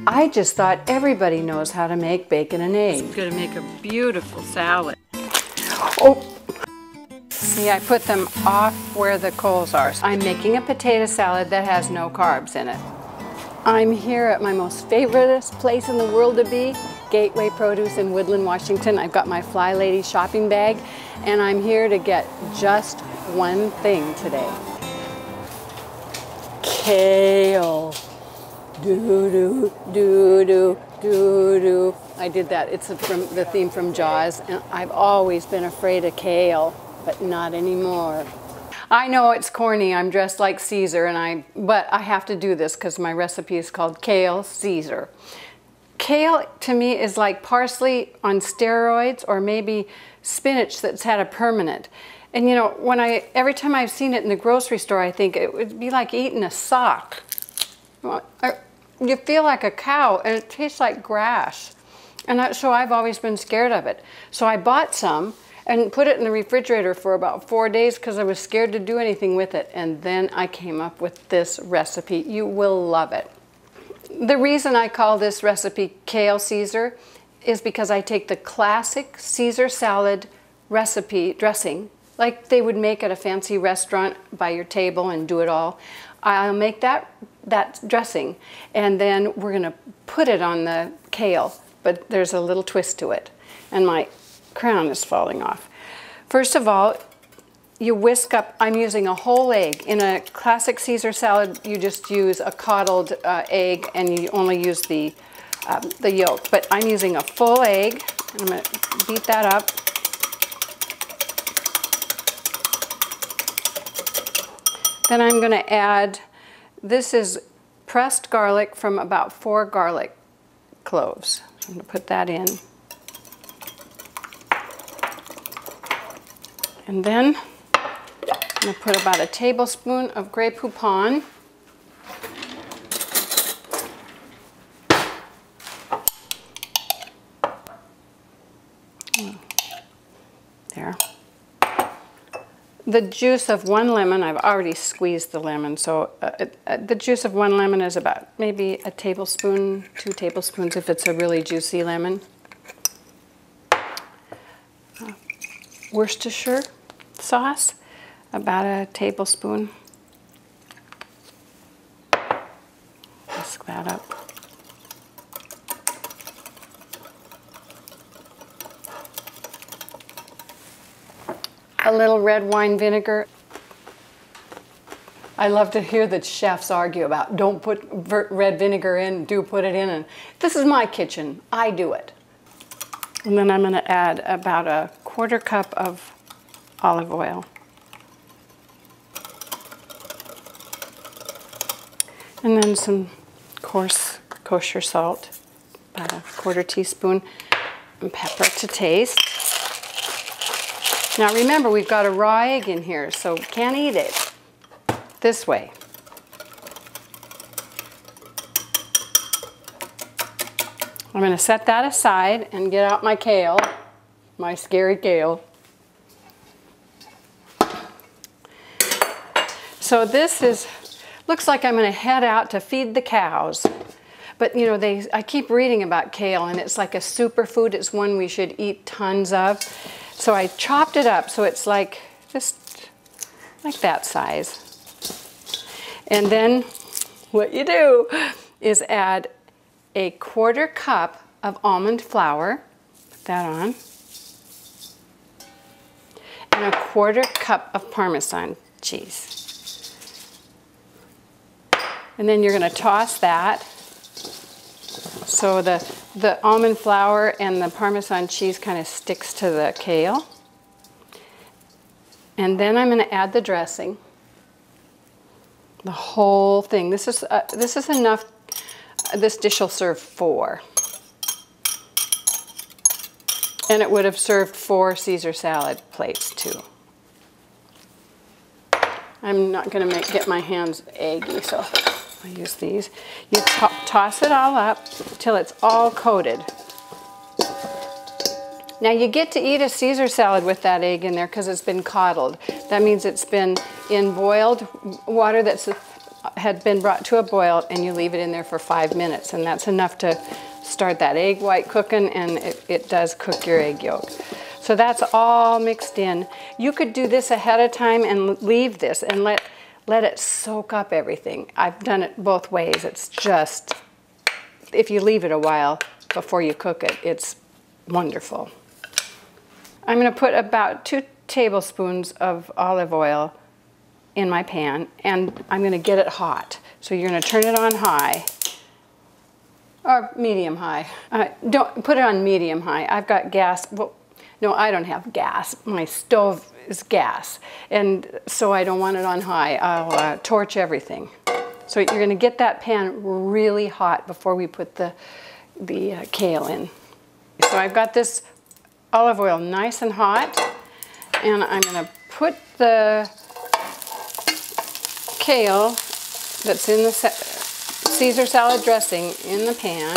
I just thought everybody knows how to make bacon and eggs. It's going to make a beautiful salad. Oh, see, I put them off where the coals are. I'm making a potato salad that has no carbs in it. I'm here at my most favorite place in the world to be, Gateway Produce in Woodland, Washington. I've got my Fly Lady shopping bag, and I'm here to get just one thing today. Kale. Doo-doo, doo-doo, doo-doo. I did that. It's from the theme from Jaws, and I've always been afraid of kale, but not anymore. I know it's corny, I'm dressed like Caesar, but I have to do this because my recipe is called Kale Caesar. Kale to me is like parsley on steroids, or maybe spinach that's had a permanent. And you know, every time I've seen it in the grocery store, I think it would be like eating a sock. You feel like a cow, and it tastes like grass. And so I've always been scared of it. So I bought some and put it in the refrigerator for about 4 days because I was scared to do anything with it. And then I came up with this recipe. You will love it. The reason I call this recipe Kale Caesar is because I take the classic Caesar salad recipe dressing, like they would make at a fancy restaurant by your table and do it all. I'll make that dressing, and then we're going to put it on the kale, but there's a little twist to it, and my crown is falling off. First of all, you whisk up, I'm using a whole egg. In a classic Caesar salad, you just use a coddled egg, and you only use the yolk, but I'm using a full egg. I'm going to beat that up. Then I'm going to add, this is pressed garlic from about 4 garlic cloves. So I'm going to put that in. And then I'm going to put about a tablespoon of Grey Poupon. There. The juice of 1 lemon, I've already squeezed the lemon, so the juice of 1 lemon is about maybe a tablespoon, 2 tablespoons if it's a really juicy lemon. Worcestershire sauce, about a tablespoon. Whisk that up. A little red wine vinegar. I love to hear the chefs argue about don't put red vinegar in, do put it in. And this is my kitchen, I do it. And then I'm going to add about a 1/4 cup of olive oil. And then some coarse kosher salt, about a 1/4 teaspoon, and pepper to taste. Now remember, we've got a raw egg in here, so can't eat it this way. I'm going to set that aside and get out my kale, my scary kale. So this looks like I'm going to head out to feed the cows. But you know, I keep reading about kale, and it's like a superfood. It's one we should eat tons of. So I chopped it up so it's like just like that size. And then what you do is add a 1/4 cup of almond flour. Put that on. And a 1/4 cup of Parmesan cheese. And then you're going to toss that. So the almond flour and the Parmesan cheese kind of sticks to the kale. And then I'm going to add the dressing. The whole thing. This is enough. This dish will serve 4. And it would have served 4 Caesar salad plates too. I'm not going to get my hands eggy, so I'll use these. You toss it all up till it's all coated. Now you get to eat a Caesar salad with that egg in there because it's been coddled. That means it's been in boiled water that's had been brought to a boil, and you leave it in there for 5 minutes, and that's enough to start that egg white cooking, and it does cook your egg yolk. So that's all mixed in. You could do this ahead of time and leave this and let it soak up everything. I've done it both ways. It's just, if you leave it a while before you cook it, it's wonderful. I'm going to put about 2 tablespoons of olive oil in my pan, and I'm going to get it hot. So you're going to turn it on high, or medium high. Don't put it on medium high. I've got gas. Well, no, I don't have gas. My stove is gas, and so I don't want it on high. I'll torch everything. So you're going to get that pan really hot before we put the kale in. So I've got this olive oil nice and hot, and I'm going to put the kale that's in the Caesar salad dressing in the pan.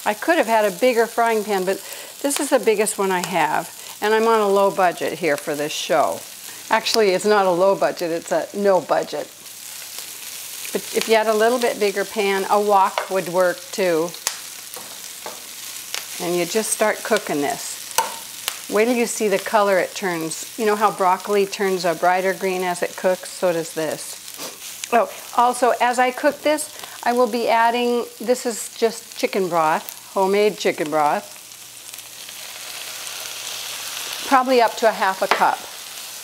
I could have had a bigger frying pan, but this is the biggest one I have, and I'm on a low budget here for this show. Actually, it's not a low budget, it's a no budget. But if you had a little bit bigger pan, a wok would work too. And you just start cooking this. Wait till you see the color it turns. You know how broccoli turns a brighter green as it cooks? So does this. Oh, also, as I cook this, I will be adding, this is just chicken broth, homemade chicken broth. Probably up to a half a cup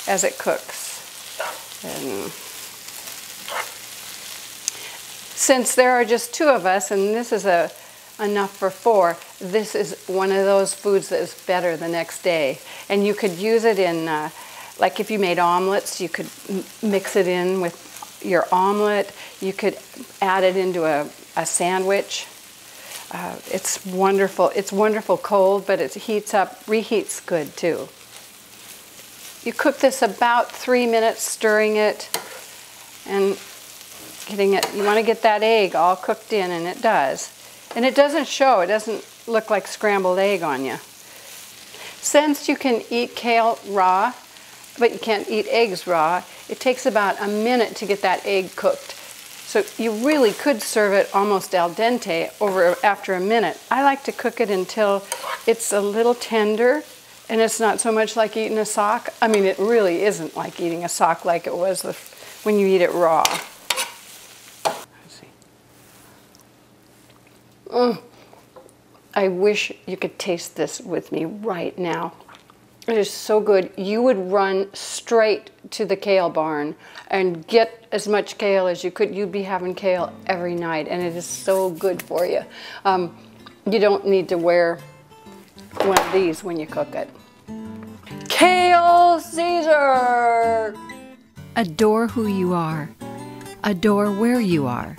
as it cooks. And since there are just 2 of us, and this is enough for 4, this is one of those foods that is better the next day. And you could use it in, like if you made omelets, you could mix it in with your omelet. You could add it into a sandwich. It's wonderful. It's wonderful cold, but it heats up, reheats good too. You cook this about 3 minutes, stirring it and getting it. You want to get that egg all cooked in, and it does. And it doesn't show. It doesn't look like scrambled egg on you. Since you can eat kale raw, but you can't eat eggs raw, it takes about a minute to get that egg cooked. So you really could serve it almost al dente after a minute. I like to cook it until it's a little tender, and it's not so much like eating a sock. I mean, it really isn't like eating a sock like it was when you eat it raw. I wish you could taste this with me right now. It is so good. You would run straight to the kale barn and get as much kale as you could. You'd be having kale every night, and it is so good for you. You don't need to wear one of these when you cook it. Kale Caesar! Adore who you are. Adore where you are.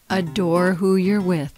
Adore who you're with.